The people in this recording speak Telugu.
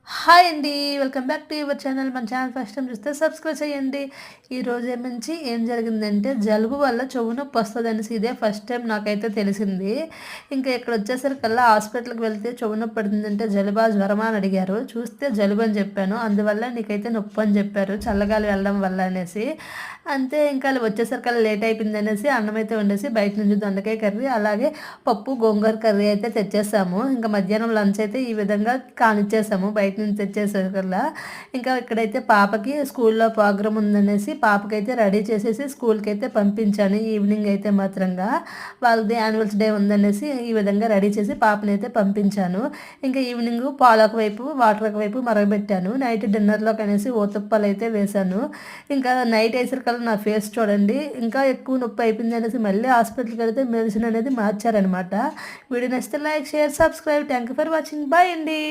హాయ్ అండి. Welcome back to your channel. మన ఛానల్ ఫస్ట్ టైం చూస్తే సబ్స్క్రైబ్ చేయండి. ఈరోజు ఏమించి ఏం జరిగిందంటే జలుబు వల్ల చెవు నొప్పి వస్తుందనేసి ఇదే ఫస్ట్ టైం నాకైతే తెలిసింది. ఇంకా ఇక్కడ వచ్చేసరికల్లా హాస్పిటల్కి వెళ్తే చెవు నొప్పి పడుతుందంటే జలుబా జ్వరమా అని అడిగారు. చూస్తే జలుబు అని చెప్పాను. అందువల్ల నీకైతే నొప్పి అని చెప్పారు చల్లగాలి వెళ్ళడం వల్ల అనేసి. అంతే ఇంకా వచ్చేసరికల్లా లేట్ అయిపోయింది అనేసి అన్నం అయితే వండేసి బయట నుంచి దొండకాయ కర్రీ అలాగే పప్పు గోంగూర కర్రీ అయితే తెచ్చేసాము. ఇంకా మధ్యాహ్నం లంచ్ అయితే ఈ విధంగా కానిచ్చేసాము బయట నుంచి తెచ్చేసరికల్లా. ఇంకా ఇక్కడైతే పాపకి స్కూల్లో ప్రోగ్రామ్ ఉందనేసి పాపకైతే రెడీ చేసేసి స్కూల్కి అయితే పంపించాను. ఈవినింగ్ అయితే మాత్రంగా వాళ్ళది యాన్యువల్స్ డే ఉందనేసి ఈ విధంగా రెడీ చేసి పాపని అయితే పంపించాను. ఇంకా ఈవినింగ్ పాలక వైపు వాటర్ వైపు మరగబెట్టాను. నైట్ డిన్నర్లోకి అనేసి ఓతుప్పలు అయితే వేశాను. ఇంకా నైట్ వేసరికల్లా నా ఫేస్ చూడండి ఇంకా ఎక్కువ నొప్పి అయిపోయింది అనేసి మళ్ళీ హాస్పిటల్కి వెళ్తే మెడిసిన్ అనేది మార్చారనమాట. వీడియో నచ్చితే like share subscribe. Thank you for watching. Bye అండి.